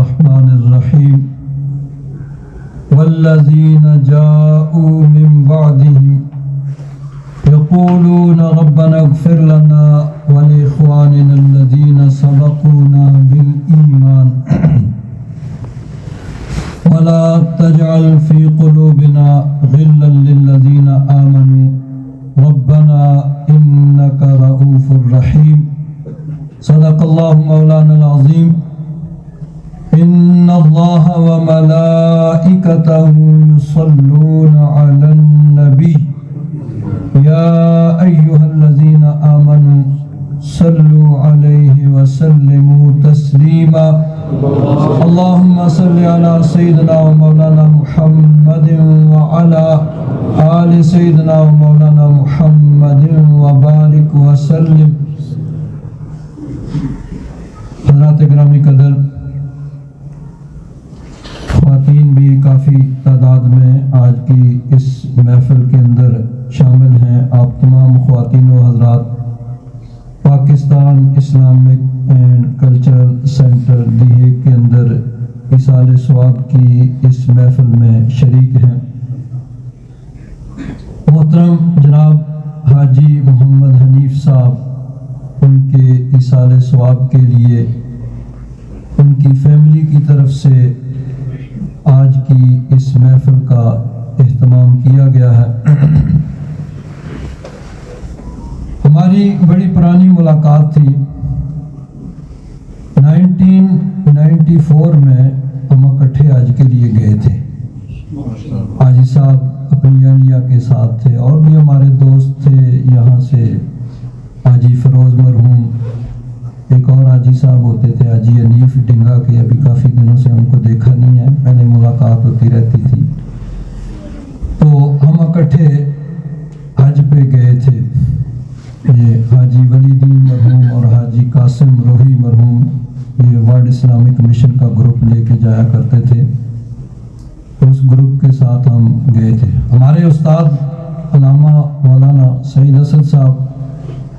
الرحمن الرحيم والذين جاءوا من بعدهم يقولون ربنا اغفر لنا ولإخواننا الذين سبقونا بالإيمان ولا تجعل في قلوبنا غلا للذين آمنوا ربنا إنك رؤوف رحيم صدق الله مولانا العظيم إن الله وملائكته يصلون على النبي يا أيها الذين آمنوا صلوا عليه وسلموا تسليما اللهم صل على سيدنا ومولانا محمد وعلى آل سيدنا ومولانا محمد وبارك وسلم. حضرات گرامی قدر، خواتین بھی کافی تعداد میں آج کی اس محفل کے اندر شامل ہیں. آپ تمام خواتین و حضرات Pakistan Islamic and cultural centre دیہے کے اندر ایصال ثواب کی اس محفل میں شریک ہیں. محترم جناب حاجی محمد حنیف صاحب ان کے ایصال ثواب کے لیے ان کی فیملی کی طرف سے آج کی اس محفل کا اہتمام کیا گیا ہے. ہماری بڑی پرانی ملاقات تھی 1994 میں. ہم اکٹھے حج کے لیے گئے تھے. حاجی صاحب اپنی اہلیہ کے ساتھ تھے اور بھی ہمارے دوست تھے یہاں سے. حاجی فروز مرحوم، ایک اور حاجی صاحب ہوتے تھے حاجی حنیف ڈنگا کے، ابھی کافی دنوں سے ان کو دیکھا نہیں ہے، پہلے ملاقات ہوتی رہتی تھی. تو ہم اکٹھے حج پہ گئے تھے. یہ حاجی ولی دین مرحوم اور حاجی قاسم روحی مرحوم یہ ورلڈ اسلامک مشن کا گروپ لے کے جایا کرتے تھے. اس گروپ کے ساتھ ہم گئے تھے. ہمارے استاد علامہ مولانا سعید اسد صاحب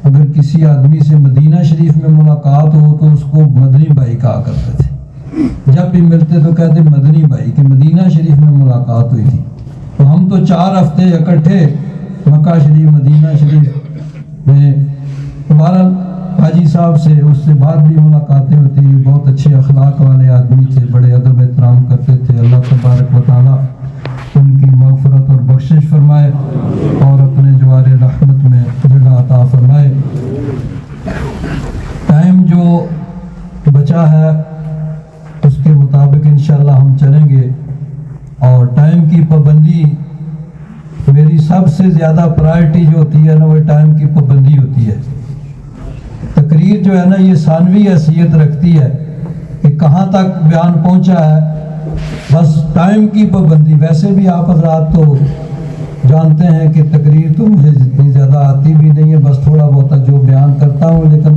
اگر کسی آدمی سے مدینہ شریف میں ملاقات ہو تو اس کو مدنی بھائی کہا کرتے تھے. جب بھی ملتے تو کہتے مدنی بھائی کہ مدینہ شریف میں ملاقات ہوئی تھی. تو ہم تو 4 ہفتے اکٹھے مکہ شریف مدینہ شریف میں. بہرحال حاجی صاحب سے اس سے بعد بھی ملاقاتیں ہوتی. بہت اچھے اخلاق والے آدمی تھے، بڑے ادب احترام کرتے تھے. اللہ تبارک و تعالیٰ ان کی مغفرت اور بخشش فرمائے اور اپنے جوار رحمت میں جگہ عطا فرمائے. ٹائم جو بچا ہے اس کے مطابق انشاءاللہ ہم چلیں گے. اور ٹائم کی پابندی میری سب سے زیادہ پرائرٹی جو ہوتی ہے نا وہ ٹائم کی پابندی ہوتی ہے. تقریر جو ہے نا یہ ثانوی حیثیت رکھتی ہے کہ کہاں تک بیان پہنچا ہے، بس ٹائم کی پابندی. ویسے بھی آپ حضرات تو جانتے ہیں کہ تقریر تو مجھے جتنی زیادہ آتی بھی نہیں ہے، بس تھوڑا بہت جو بیان کرتا ہوں، لیکن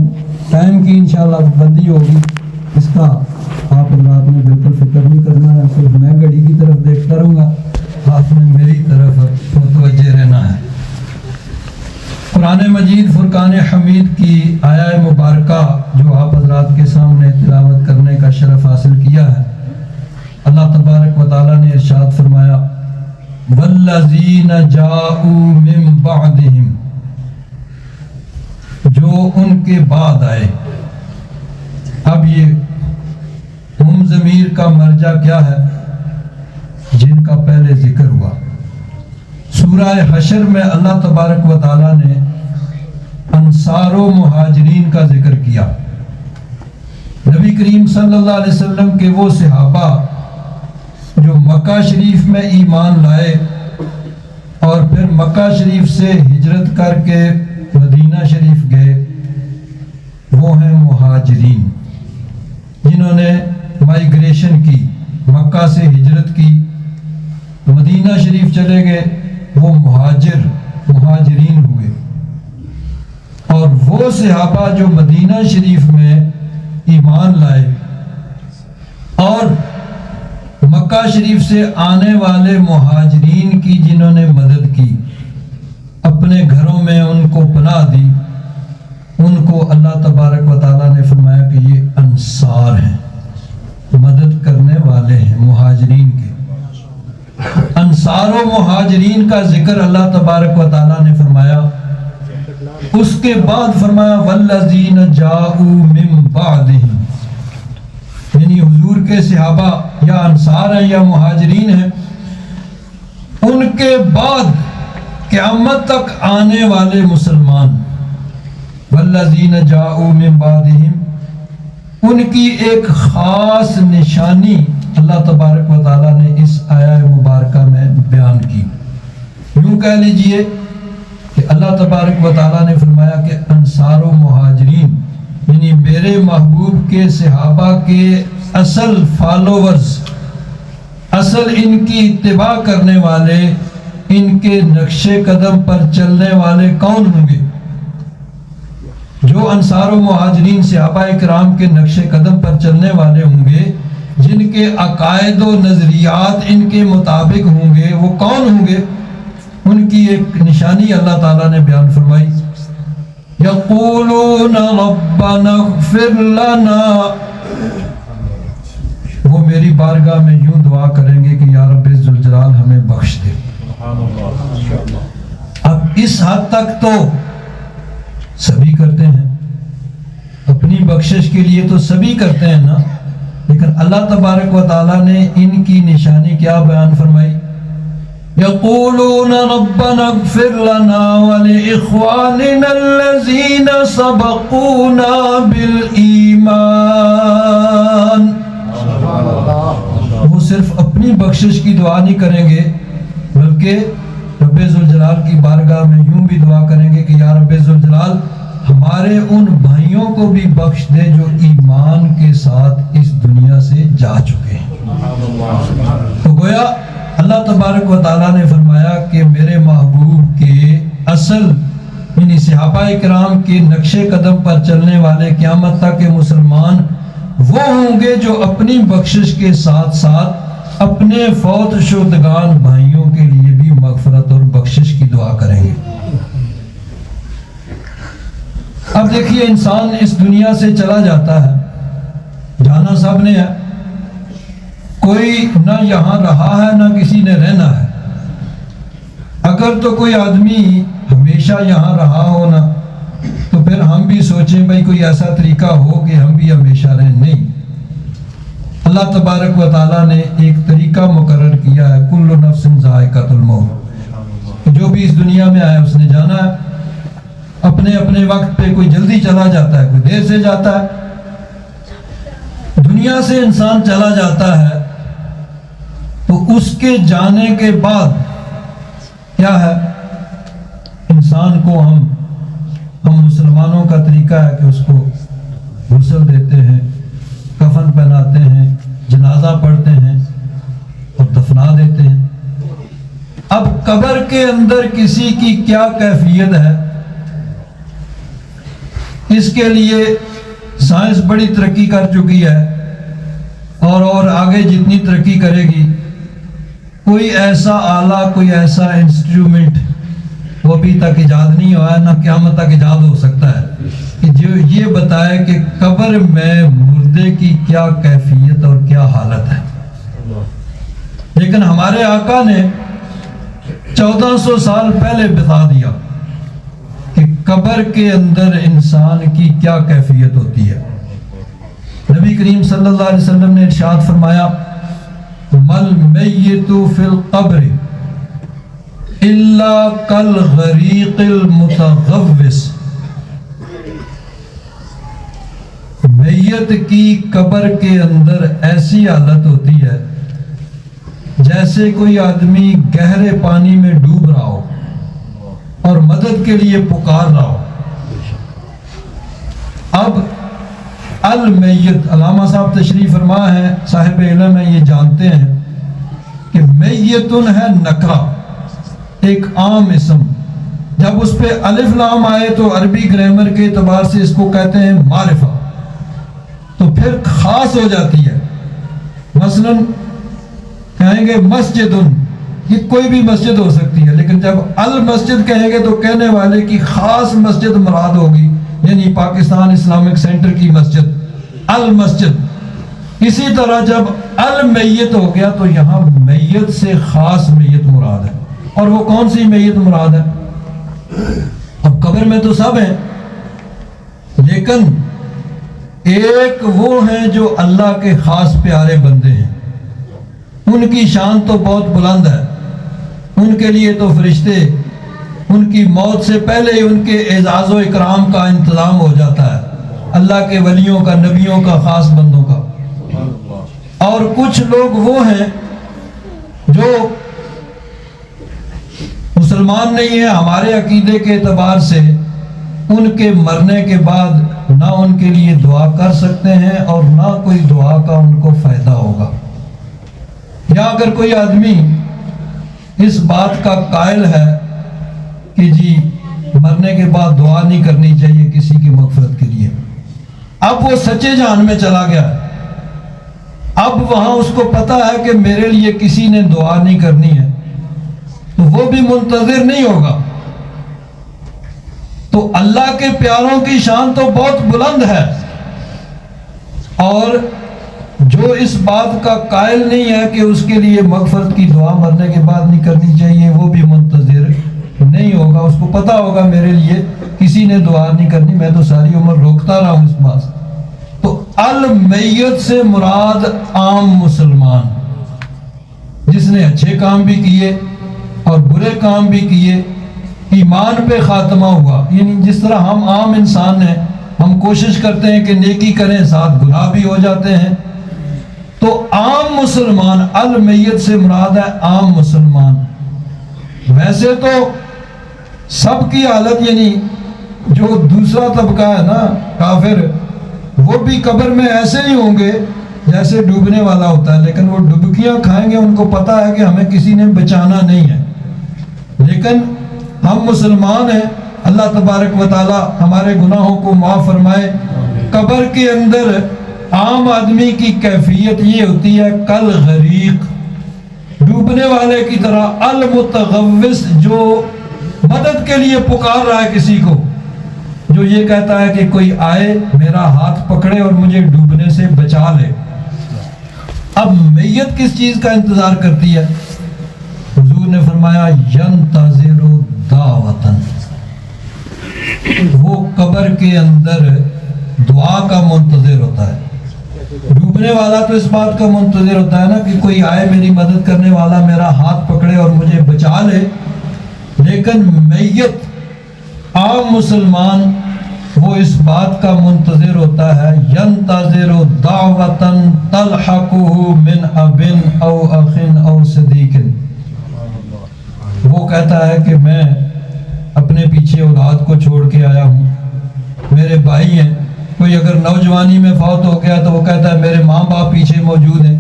ٹائم کی انشاءاللہ پابندی ہوگی. اس کا آپ حضرات نے بالکل فکر نہیں کرنا ہے. صرف میں گھڑی کی طرف دیکھتا رہوں گا، آپ نے میری طرف متوجہ رہنا ہے. قرآن مجید فرقان حمید کی آیہ مبارکہ جو آپ حضرات کے سامنے تلاوت کرنے کا شرف حاصل کیا ہے، اللہ تبارک و تعالیٰ نے ارشاد فرمایا والذین جاءوا من بعدہم، جو ان کے بعد آئے. اب یہ ہم ضمیر کا مرجع کیا ہے؟ جن کا پہلے ذکر ہوا. سورہ حشر میں اللہ تبارک و تعالیٰ نے انصار و مہاجرین کا ذکر کیا. نبی کریم صلی اللہ علیہ وسلم کے وہ صحابہ جو مکہ شریف میں ایمان لائے اور پھر مکہ شریف سے ہجرت کر کے مدینہ شریف گئے، وہ ہیں مہاجرین. جنہوں نے مائیگریشن کی، مکہ سے ہجرت کی، مدینہ شریف چلے گئے، وہ مہاجرین ہوئے. اور وہ صحابہ جو مدینہ شریف میں ایمان لائے اور مکہ شریف سے آنے والے مہاجرین کی جنہوں نے مدد کی، اپنے گھروں میں ان کو پناہ دی، ان کو اللہ تبارک و تعالیٰ نے فرمایا کہ یہ انصار ہیں. مدد کرنے والے ہیں مہاجرین کے۔ انصار و مہاجرین کا ذکر اللہ تبارک و تعالیٰ نے فرمایا، اس کے بعد فرمایا والذین جاءوا من بعدہم، یعنی حضور کے صحابہ یا انصار ہیں یا مہاجرین ہیں، ان کے بعد قیامت تک آنے والے مسلمان، والذین جاءوا من بعدہم، ان کی ایک خاص نشانی اللہ تبارک و تعالیٰ نے اس آیہ مبارکہ میں بیان کی۔ یوں کہہ لیجئے کہ اللہ تبارک و تعالیٰ نے فرمایا کہ انصار و مہاجرین یعنی میرے محبوب کے صحابہ کے اصل فالوورز، اصل ان کی اتباع کرنے والے، ان کے نقش قدم پر چلنے والے کون ہوں گے؟ جو انصار و مہاجرین صحابہ کرام کے نقش قدم پر چلنے والے ہوں گے، جن کے عقائد و نظریات ان کے مطابق ہوں گے، وہ کون ہوں گے؟ ان کی ایک نشانی اللہ تعالیٰ نے بیان فرمائی، یقولون ربنا اغفر لنا، وہ میری بارگاہ میں یوں دعا کریں گے کہ یا رب ذوالجلال ہمیں بخش دے۔ اب اس حد تک تو سبھی کرتے ہیں، اپنی بخشش کے لیے تو سبھی کرتے ہیں نا، لیکن اللہ تبارک و تعالیٰ نے ان کی نشانی کیا بیان فرمائی؟ یقولون ربنا اغفر لنا ولإخواننا الذین سبقونا بالایمان، وہ صرف اپنی بخشش کی دعا نہیں کریں گے، بلکہ رب ذوالجلال کی بارگاہ میں یوں بھی دعا کریں گے کہ یا رب ذوالجلال ہمارے ان بھائیوں کو بھی بخش دے جو ایمان کے ساتھ اس دنیا سے جا چکے ہیں۔ تو گویا اللہ تبارک و تعالیٰ نے فرمایا کہ میرے محبوب کے اصل یعنی صحابہ کرام کے نقش قدم پر چلنے والے قیامت تک کے مسلمان وہ ہوں گے جو اپنی بخشش کے ساتھ ساتھ اپنے فوت شدگان بھائیوں کے لیے بھی مغفرت اور بخشش کی دعا کریں گے۔ اب دیکھیے انسان اس دنیا سے چلا جاتا ہے، جانا سب نے ہے، کوئی نہ یہاں رہا ہے نہ کسی نے رہنا ہے۔ اگر تو کوئی آدمی ہمیشہ یہاں رہا ہونا تو پھر ہم بھی سوچیں بھائی کوئی ایسا طریقہ ہو کہ ہم بھی ہمیشہ رہیں، نہیں۔ اللہ تبارک و تعالیٰ نے ایک طریقہ مقرر کیا ہے، کل نفس ذائقۃ الموت، جو بھی اس دنیا میں آیا اس نے جانا ہے، اپنے اپنے وقت پہ کوئی جلدی چلا جاتا ہے، کوئی دیر سے جاتا ہے۔ دنیا سے انسان چلا جاتا ہے تو اس کے جانے کے بعد کیا ہے؟ انسان کو ہم مسلمانوں کا طریقہ ہے کہ اس کو غسل دیتے ہیں، کفن پہناتے ہیں، جنازہ پڑھتے ہیں اور دفنا دیتے ہیں۔ اب قبر کے اندر کسی کی کیا کیفیت ہے، اس کے لیے سائنس بڑی ترقی کر چکی ہے اور آگے جتنی ترقی کرے گی، کوئی ایسا آلہ، کوئی ایسا انسٹرومنٹ وہ ابھی تک ایجاد نہیں ہوا ہے، نہ قیامت تک ایجاد ہو سکتا ہے کہ جو یہ بتائے کہ قبر میں مردے کی کیا کیفیت اور کیا حالت ہے۔ لیکن ہمارے آقا نے 1400 سال پہلے بتا دیا کہ قبر کے اندر انسان کی کیا کیفیت ہوتی ہے۔ نبی کریم صلی اللہ علیہ وسلم نے ارشاد فرمایا، مل میت فی القبر الا کالغریق المتغوص، میت کی قبر کے اندر ایسی حالت ہوتی ہے جیسے کوئی آدمی گہرے پانی میں ڈوب رہا ہو اور مدد کے لیے پکار رہا ہو۔ اب المیت، علامہ صاحب تشریف فرما ہے، صاحب علم ہے، یہ جانتے ہیں کہ میتن ہے نکرہ، ایک عام اسم، جب اس پہ الف لام آئے تو عربی گرامر کے اعتبار سے اس کو کہتے ہیں معرفہ، تو پھر خاص ہو جاتی ہے۔ مثلا کہیں گے مسجدن، یہ کوئی بھی مسجد ہو سکتی ہے، لیکن جب المسجد کہیں گے تو کہنے والے کی خاص مسجد مراد ہوگی، یعنی پاکستان اسلامک سینٹر کی مسجد، المسجد۔ اسی طرح جب المیت ہو گیا تو یہاں میت سے خاص میت مراد ہے. اور وہ کون سی میت مراد ہے؟ اب قبر میں تو سب ہیں، لیکن ایک وہ ہیں جو اللہ کے خاص پیارے بندے ہیں، ان کی شان تو بہت بلند ہے، ان کے لیے تو فرشتے ان کی موت سے پہلے ہی ان کے اعزاز و اکرام کا انتظام ہو جاتا ہے، اللہ کے ولیوں کا، نبیوں کا، خاص بندوں کا. اور کچھ لوگ وہ ہیں جو مسلمان نہیں ہیں، ہمارے عقیدے کے اعتبار سے ان کے مرنے کے بعد نہ ان کے لیے دعا کر سکتے ہیں اور نہ کوئی دعا کا ان کو فائدہ ہوگا. یا اگر کوئی آدمی اس بات کا قائل ہے کہ جی مرنے کے بعد دعا نہیں کرنی چاہیے کسی کی مغفرت کے لیے، اب وہ سچے جہان میں چلا گیا، اب وہاں اس کو پتا ہے کہ میرے لیے کسی نے دعا نہیں کرنی ہے، تو وہ بھی منتظر نہیں ہوگا. تو اللہ کے پیاروں کی شان تو بہت بلند ہے، اور جو اس بات کا قائل نہیں ہے کہ اس کے لیے مغفرت کی دعا مرنے کے بعد نہیں کرنی چاہیے، وہ بھی منتظر نہیں ہوگا. اس کو پتا ہوگا میرے لیے کسی نے دعا نہیں کرنی، میں تو ساری عمر روکتا رہا ہوں اس بات سے. تو المیت سے مراد عام مسلمان، جس نے اچھے کام بھی کیے اور برے کام بھی کیے، ایمان پہ خاتمہ ہوا. یعنی جس طرح ہم عام انسان ہیں، ہم کوشش کرتے ہیں کہ نیکی کریں، ساتھ گناہ بھی ہو جاتے ہیں. تو عام مسلمان، المیت سے مراد ہے عام مسلمان. ویسے تو سب کی حالت، یعنی جو دوسرا طبقہ ہے نا کافر، وہ بھی قبر میں ایسے ہی ہوں گے جیسے ڈوبنے والا ہوتا ہے، لیکن وہ ڈبکیاں کھائیں گے، ان کو پتا ہے کہ ہمیں کسی نے بچانا نہیں ہے. لیکن ہم مسلمان ہیں، اللہ تبارک و تعالی ہمارے گناہوں کو معاف فرمائے. قبر کے اندر عام آدمی کی کیفیت یہ ہوتی ہے کل غریق، ڈوبنے والے کی طرح. المتغوث، جو مدد کے لیے پکار رہا ہے کسی کو، جو یہ کہتا ہے کہ کوئی آئے میرا ہاتھ پکڑے اور مجھے ڈوبنے سے بچا لے. اب میت کس چیز کا انتظار کرتی ہے؟ حضور نے فرمایا ینتظر دعوتن، وہ قبر کے اندر دعا کا منتظر ہوتا ہے. ڈوبنے والا تو اس بات کا منتظر ہوتا ہے نا کہ کوئی آئے میری مدد کرنے والا، میرا ہاتھ پکڑے اور مجھے بچا لے. لیکن میت، عام مسلمان، وہ اس بات کا منتظر ہوتا ہے ینتظر دعوتن تلحقہ من اب او اخ او صدیق. وہ کہتا ہے کہ میں اپنے پیچھے اولاد کو چھوڑ کے آیا ہوں، میرے بھائی ہیں، کوئی اگر نوجوانی میں فوت ہو گیا تو وہ کہتا ہے میرے ماں باپ پیچھے موجود ہیں،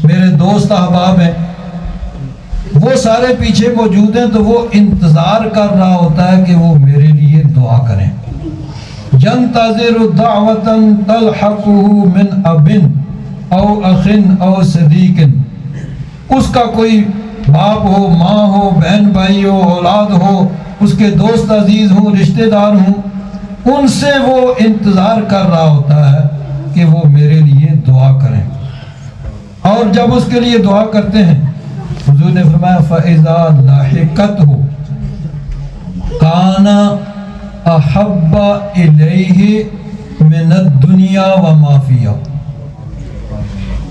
میرے دوست احباب ہیں، وہ سارے پیچھے موجود ہیں. تو وہ انتظار کر رہا ہوتا ہے کہ وہ میرے لیے دعا کریں. ینتظر دعوتا تلحقہ من اب او اخ او صدیق. اس کا کوئی باپ ہو، ماں ہو، بہن بھائی ہو، اولاد ہو، اس کے دوست عزیز ہوں، رشتہ دار ہوں، ان سے وہ انتظار کر رہا ہوتا ہے کہ وہ میرے لیے دعا کریں. اور جب اس کے لیے دعا کرتے ہیں، حضور نے فرمایا فَإِذَا لَحِقَتْهُ كَانَ أَحَبَّ إِلَيْهِ مِنَ الدُّنْيَا وَمَا فِيهَا.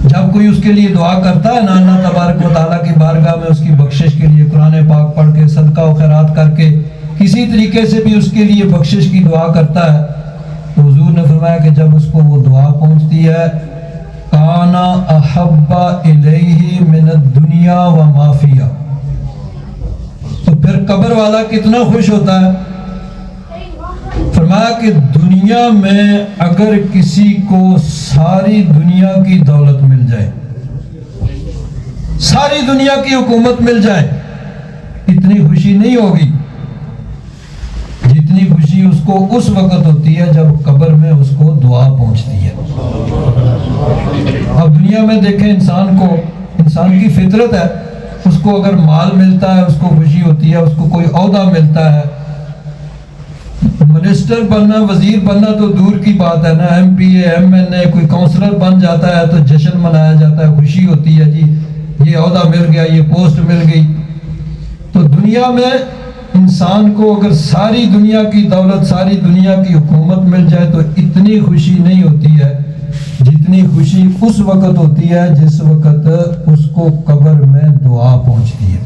جب کوئی اس کے لیے دعا کرتا ہے نا اللہ تبارک و تعالیٰ کی بارگاہ میں اس کی بخشش کے لیے، قرآن پاک پڑھ کے، صدقہ و خیرات کر کے، کسی طریقے سے بھی اس کے لیے بخشش کی دعا کرتا ہے، تو حضور نے فرمایا کہ جب اس کو وہ دعا پہنچتی ہے کَانَ أَحَبَّ إِلَيْهِ مِنَ الدُّنْيَا وَمَا فِيهَا، تو پھر قبر والا کتنا خوش ہوتا ہے. فرمایا کہ دنیا میں اگر کسی کو ساری دنیا کی دولت مل جائے، ساری دنیا کی حکومت مل جائے، اتنی خوشی نہیں ہوگی جتنی خوشی اس کو اس وقت ہوتی ہے جب قبر میں اس کو دعا پہنچتی ہے. اب دنیا میں دیکھیں انسان کو، انسان کی فطرت ہے، اس کو اگر مال ملتا ہے اس کو خوشی ہوتی ہے، اس کو کوئی عہدہ ملتا ہے، منسٹر بننا، وزیر بننا تو دور کی بات ہے نا، ایم پی اے، ایم این اے، کوئی کونسلر بن جاتا ہے تو جشن منایا جاتا ہے، خوشی ہوتی ہے، جی یہ عہدہ مل گیا، یہ پوسٹ مل گئی۔ تو دنیا میں انسان کو اگر ساری دنیا کی دولت، ساری دنیا کی حکومت مل جائے تو اتنی خوشی نہیں ہوتی ہے جتنی خوشی اس وقت ہوتی ہے جس وقت اس کو قبر میں دعا پہنچتی ہے۔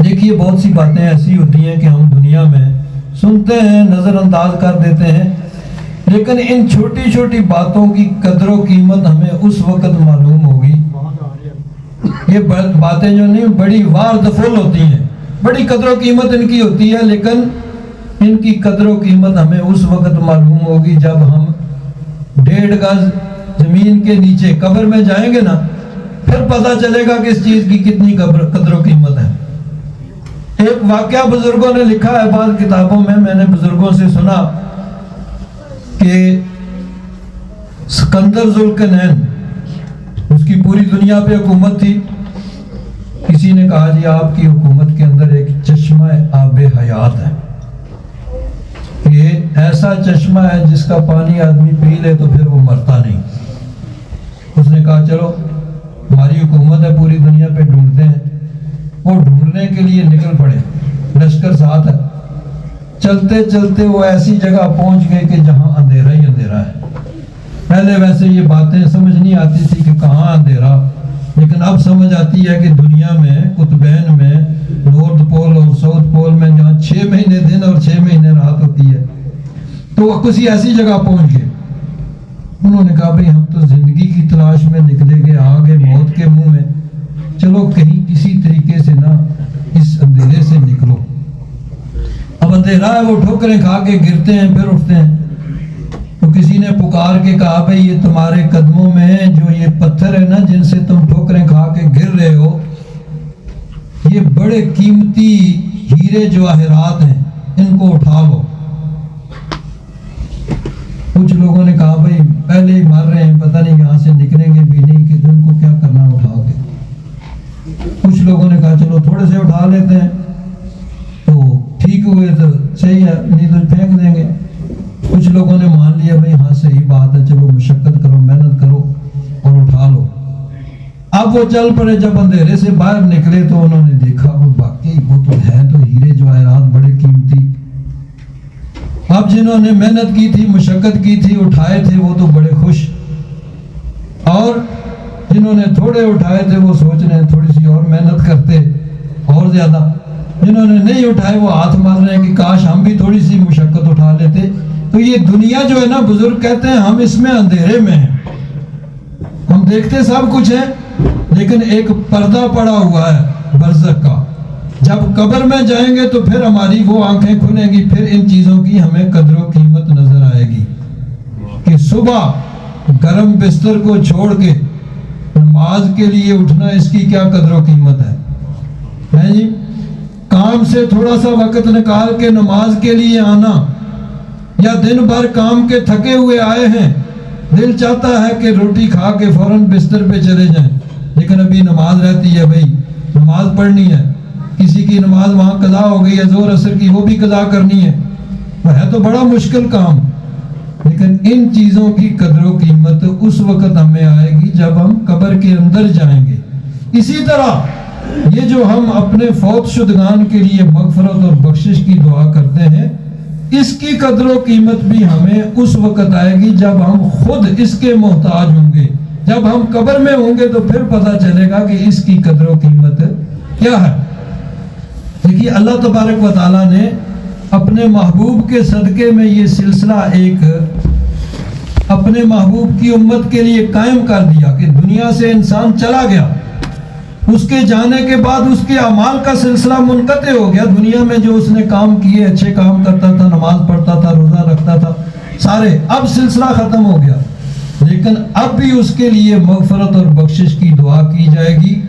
دیکھیے بہت سی باتیں ایسی ہوتی ہیں کہ ہم دنیا میں سنتے ہیں، نظر انداز کر دیتے ہیں، لیکن ان چھوٹی چھوٹی باتوں کی قدر و قیمت ہمیں اس وقت معلوم ہوگی۔ یہ باتیں جو نہیں بڑی وار دفول ہوتی ہیں، بڑی قدر و قیمت ان کی ہوتی ہے، لیکن ان کی قدر و قیمت ہمیں اس وقت معلوم ہوگی جب ہم 1.5 گز زمین کے نیچے قبر میں جائیں گے نا، پھر پتہ چلے گا کہ اس چیز کی کتنی قدر و قیمت ہے۔ ایک واقعہ بزرگوں نے لکھا ہے بعض کتابوں میں نے بزرگوں سے سنا کہ سکندر ذوالقرنین، اس کی پوری دنیا پہ حکومت تھی۔ کسی نے کہا جی آپ کی حکومت کے اندر ایک چشمہ آب حیات ہے، یہ ایسا چشمہ ہے جس کا پانی آدمی پی لے تو پھر وہ مرتا نہیں۔ اس نے کہا چلو ہماری حکومت ہے، پوری دنیا پہ ڈھونڈتے ہیں۔ وہ ڈھونڈنے کے لیے نکل پڑے، لشکر ساتھ ہے۔ چلتے چلتے وہ ایسی جگہ پہنچ گئے کہ جہاں اندھیرا ہی اندھیرا ہے۔ پہلے ویسے یہ باتیں سمجھ نہیں آتی تھی کہ کہاں اندھیرا، لیکن اب سمجھ آتی ہے کہ دنیا میں قطبین میں، نارتھ پول اور ساؤتھ پول میں، جہاں 6 مہینے دن اور 6 مہینے رات ہوتی ہے، تو وہ کسی ایسی جگہ پہنچ گئے۔ انہوں نے کہا بھئی ہم تو زندگی کی تلاش میں نکلے گئے، آگے موت کے منہ میں، چلو کہیں کسی طریقے سے نا اس اندھیرے سے نکلو۔ اب اندھیرا ہے، وہ ٹھوکریں کھا کے گرتے ہیں پھر اٹھتے ہیں۔ تو کسی نے پکار کے کہا بھئی یہ تمہارے قدموں میں جو یہ پتھر ہے نا جن سے تم ٹھوکریں کھا کے گر رہے ہو، یہ بڑے قیمتی ہیرے جواہرات ہیں، ان کو اٹھا لو۔ کچھ لوگوں نے کہا بھئی پہلے ہی مر رہے ہیں، پتہ نہیں یہاں سے نکلیں گے بھی نہیں کہ ان کو کیا کرنا اٹھا کے۔ کچھ لوگوں نے کہا چلو تھوڑے سے اٹھا لیتے ہیں، تو ٹھیک ہوئے تو صحیح ہے، نہیں تو پھینک دیں گے۔ کچھ لوگوں نے مان لیا بھئی ہاں صحیح بات ہے، چلو مشقت کرو، محنت کرو اور اٹھا لو۔ اب وہ چل پڑے، جب اندھیرے سے باہر نکلے تو انہوں نے دیکھا وہ واقعی وہ تو ہے تو ہیرے جواہرات بڑے قیمتی۔ اب جنہوں نے محنت کی تھی، مشقت کی تھی، اٹھائے تھے، وہ تو بڑے خوش، اور جنہوں نے تھوڑے اٹھائے تھے وہ سوچ رہے ہیں تھوڑی سی اور محنت کرتے اور زیادہ۔ جنہوں نے نہیں اٹھائے وہ ہاتھ مار رہے ہیں کہ کاش ہم بھی تھوڑی سی مشقت اٹھا لیتے۔ تو یہ دنیا جو ہے نا، بزرگ کہتے ہیں ہم اس میں اندھیرے میں ہیں، ہم دیکھتے سب کچھ ہے لیکن ایک پردہ پڑا ہوا ہے برزخ کا۔ جب قبر میں جائیں گے تو پھر ہماری وہ آنکھیں کھلیں گی، پھر ان چیزوں کی ہمیں قدر و قیمت نظر آئے گی کہ صبح گرم بستر کو چھوڑ کے نماز کے لیے اٹھنا، اس کی کیا قدر و قیمت ہے جی۔ کام سے تھوڑا سا وقت نکال کے نماز کے لیے آنا، یا دن بھر کام کے تھکے ہوئے آئے ہیں، دل چاہتا ہے کہ روٹی کھا کے فوراً بستر پہ چلے جائیں، لیکن ابھی نماز رہتی ہے، بھائی نماز پڑھنی ہے، کسی کی نماز وہاں قضا ہو گئی ہے ظہر عصر کی، وہ بھی قضا کرنی ہے، وہ ہے تو بڑا مشکل کام۔ لیکن ان چیزوں کی قدر و قیمت اس وقت ہمیں آئے گی جب ہم قبر کے اندر جائیں گے۔ اسی طرح یہ جو ہم اپنے فوت شدگان کے لیے مغفرت اور بخشش کی دعا کرتے ہیں، اس کی قدر و قیمت بھی ہمیں اس وقت آئے گی جب ہم خود اس کے محتاج ہوں گے۔ جب ہم قبر میں ہوں گے تو پھر پتہ چلے گا کہ اس کی قدر و قیمت کیا ہے۔ دیکھیے اللہ تبارک و تعالیٰ نے اپنے محبوب کے صدقے میں یہ سلسلہ ایک اپنے محبوب کی امت کے لیے قائم کر دیا کہ دنیا سے انسان چلا گیا، اس کے جانے کے بعد اس کے اعمال کا سلسلہ منقطع ہو گیا۔ دنیا میں جو اس نے کام کیے، اچھے کام کرتا تھا، نماز پڑھتا تھا، روزہ رکھتا تھا، سارے اب سلسلہ ختم ہو گیا، لیکن اب بھی اس کے لیے مغفرت اور بخشش کی دعا کی جائے گی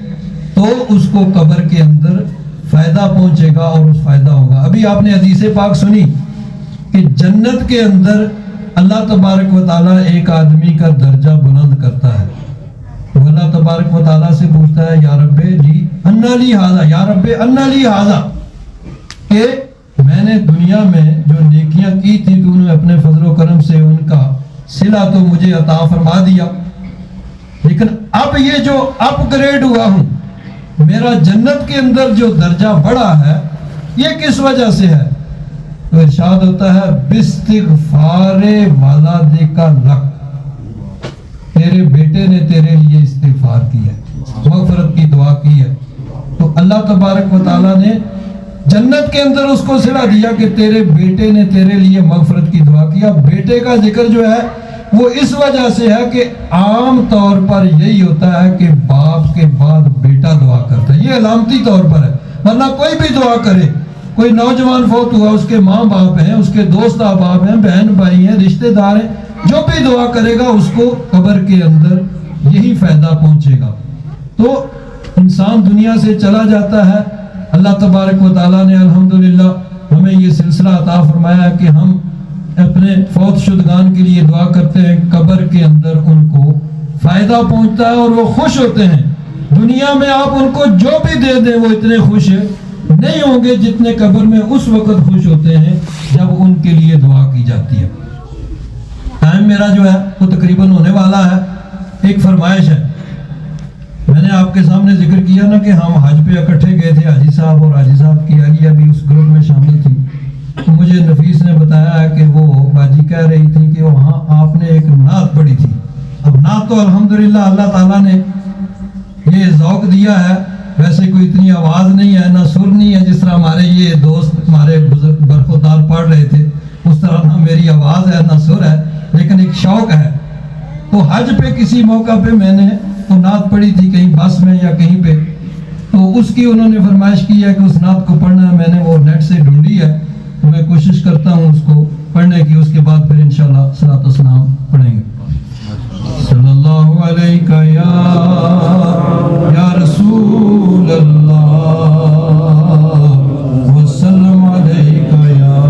تو اس کو قبر کے اندر فائدہ پہنچے گا اور اس فائدہ ہوگا۔ ابھی آپ نے حدیث پاک سنی کہ جنت کے اندر اللہ تبارک و تعالیٰ ایک آدمی کا درجہ بلند کرتا ہے، وہ اللہ تبارک و تعالیٰ سے پوچھتا ہے یا رب لی انا لی ھذا، یا رب انا لی ھذا، کہ میں نے دنیا میں جو نیکیاں کی تھی تو انہوں نے اپنے فضل و کرم سے ان کا صلہ تو مجھے عطا فرما دیا، لیکن اب یہ جو اپ گریڈ ہوا ہوں، میرا جنت کے اندر جو درجہ بڑھا ہے، یہ کس وجہ سے ہے؟ تو ارشاد ہوتا ہے باستغفار والدک لک، تیرے بیٹے نے تیرے لیے استغفار کی ہے، مغفرت کی دعا کی ہے۔ تو اللہ تبارک و تعالیٰ نے جنت کے اندر اس کو صلہ دیا کہ تیرے بیٹے نے تیرے لیے مغفرت کی دعا کیا۔ بیٹے کا ذکر جو ہے وہ اس وجہ سے ہے کہ عام طور پر یہی ہوتا ہے کہ باپ کے بعد بیٹا دعا کرتا ہے، یہ علامتی طور پر ہے، ورنہ کوئی بھی دعا کرے، کوئی نوجوان فوت ہوا، اس کے ماں باپ ہیں، اس کے دوست احباب ہیں، بہن بھائی ہیں، رشتہ دار ہیں، جو بھی دعا کرے گا اس کو قبر کے اندر یہی فائدہ پہنچے گا۔ تو انسان دنیا سے چلا جاتا ہے، اللہ تبارک و تعالیٰ نے الحمدللہ ہمیں یہ سلسلہ عطا فرمایا ہے کہ ہم اپنے فوت شدگان کے لیے دعا کرتے ہیں، قبر کے اندر ان کو فائدہ پہنچتا ہے اور وہ خوش ہوتے ہیں۔ دنیا میں آپ ان کو جو بھی دے دیں وہ اتنے خوش نہیں ہوں گے جتنے قبر میں اس وقت خوش ہوتے ہیں جب ان کے لیے دعا کی جاتی ہے۔ ٹائم میرا جو ہے وہ تقریباً ہونے والا ہے۔ ایک فرمائش ہے، میں نے آپ کے سامنے ذکر کیا نا کہ ہم حج پہ اکٹھے گئے تھے، حاجی صاحب اور حاجی صاحب کی اہلیہ بھی اس گروپ میں شامل تھی۔ تو مجھے نفیس نے بتایا ہے کہ وہ باجی کہہ رہی تھی کہ وہاں آپ نے ایک نعت پڑھی تھی۔ اب نعت تو الحمدللہ اللہ تعالیٰ نے یہ ذوق دیا ہے، ویسے کوئی اتنی آواز نہیں ہے، نہ سر نہیں ہے، جس طرح ہمارے یہ دوست ہمارے برخوردار پڑھ رہے تھے اس طرح نہ میری آواز ہے نہ سر ہے، لیکن ایک شوق ہے۔ تو حج پہ کسی موقع پہ میں نے وہ نعت پڑھی تھی، کہیں بس میں یا کہیں پہ، تو اس کی انہوں نے فرمائش کی ہے کہ اس نعت کو پڑھنا ہے۔ میں نے وہ نیٹ سے ڈھونڈی ہے، تو میں کوشش کرتا ہوں اس کو پڑھنے کی، اس کے بعد پھر انشاءاللہ صلاۃ و سلام پڑھیں گے۔ صلی اللہ علیہ یا رسول اللہ وسلم علیہ یا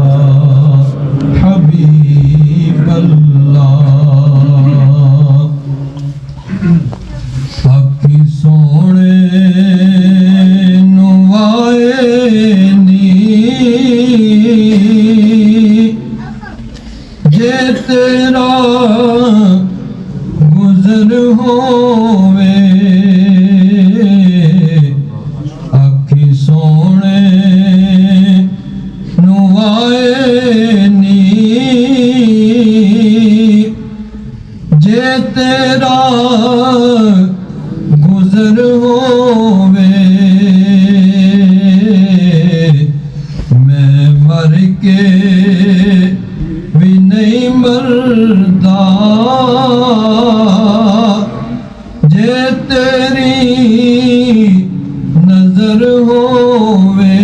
حبیب اللہ، پاکی سونے نوائے نی جے تیرا گزر ہووے، اکھی سونے نوائے نی جے تیرا گزر ہووے، میں مر کے بھی نہیں مردا جے تیری نظر ہووے،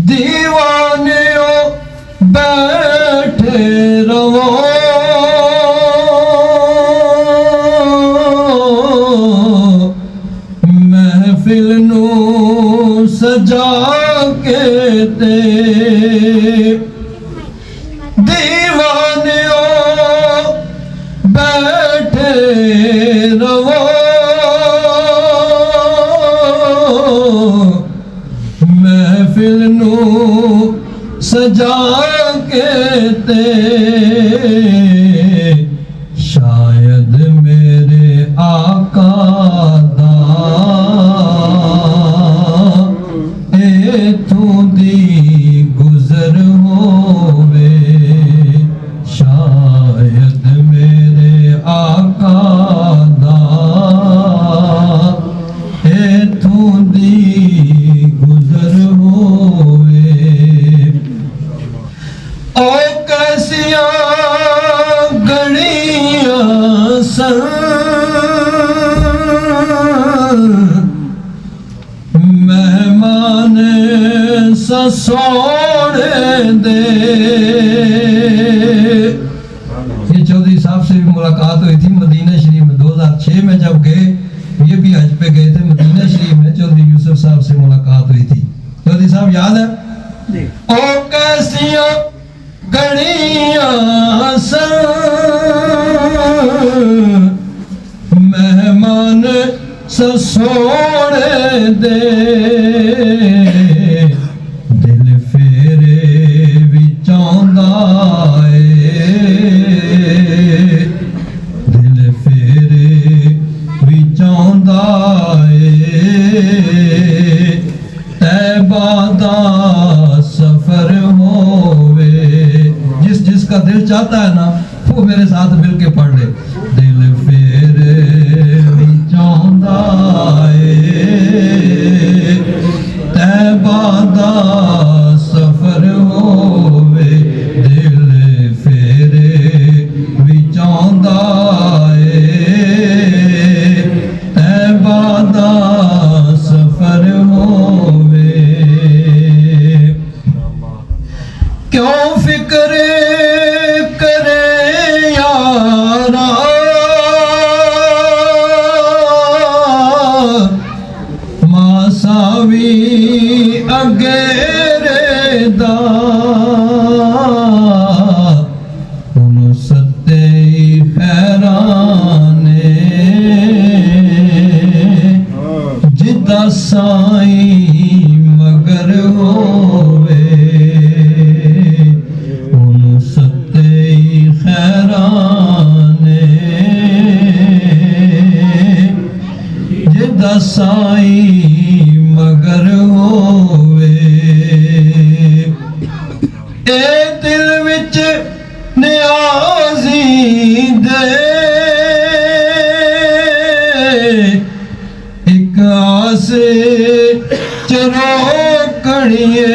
دیوانیوں بیٹھے رہو محفل نو سجا کے تے، دیوانیوں بیٹھے رہو محفل نو سجا کے تے، شاید میرے آقا دا ایتھوں دی گزر ہووے، شاید میرے آقا دا ایتھوں دی گزر ہووے، او کیسیاں گھڑیاں سن مہمان سسوڑے دے۔ یہ چودھری صاحب سے بھی ملاقات ہوئی تھی مدینہ شریف میں 2006 میں جب گئے، یہ بھی حج پہ گئے تھے مدینہ شریف میں، چودھری یوسف صاحب سے ملاقات ہوئی تھی۔ چودھری صاحب یاد ہے؟ او کیسیاں گھڑیاں سن مہمان سسوڑے دے، دل چاہتا ہے نا وہ میرے ساتھ مل کے پڑھ لے. دل پھر بھی چاہتا ہے طیبہ دا سفر ہووے. دل پھر بھی چاہتا ہے طیبہ دا سفر ہووے. کیوں فکر کرے یارا ماساوی اگیرے دا ان ستے خیرانے جدہ سائیں مگر ہووے. ان ستے خیرانے جدہ سائیں مگر ہووے. اے دل وچ نیازی دے ایک آس چروکڑیے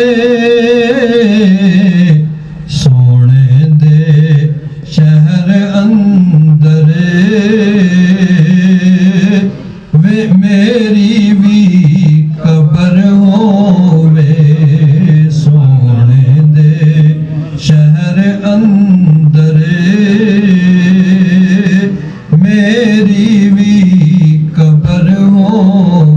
سونے دے شہر اندر وے میری بھی قبر ہووے. سونے دے شہر اندر میری بھی قبر ہووے.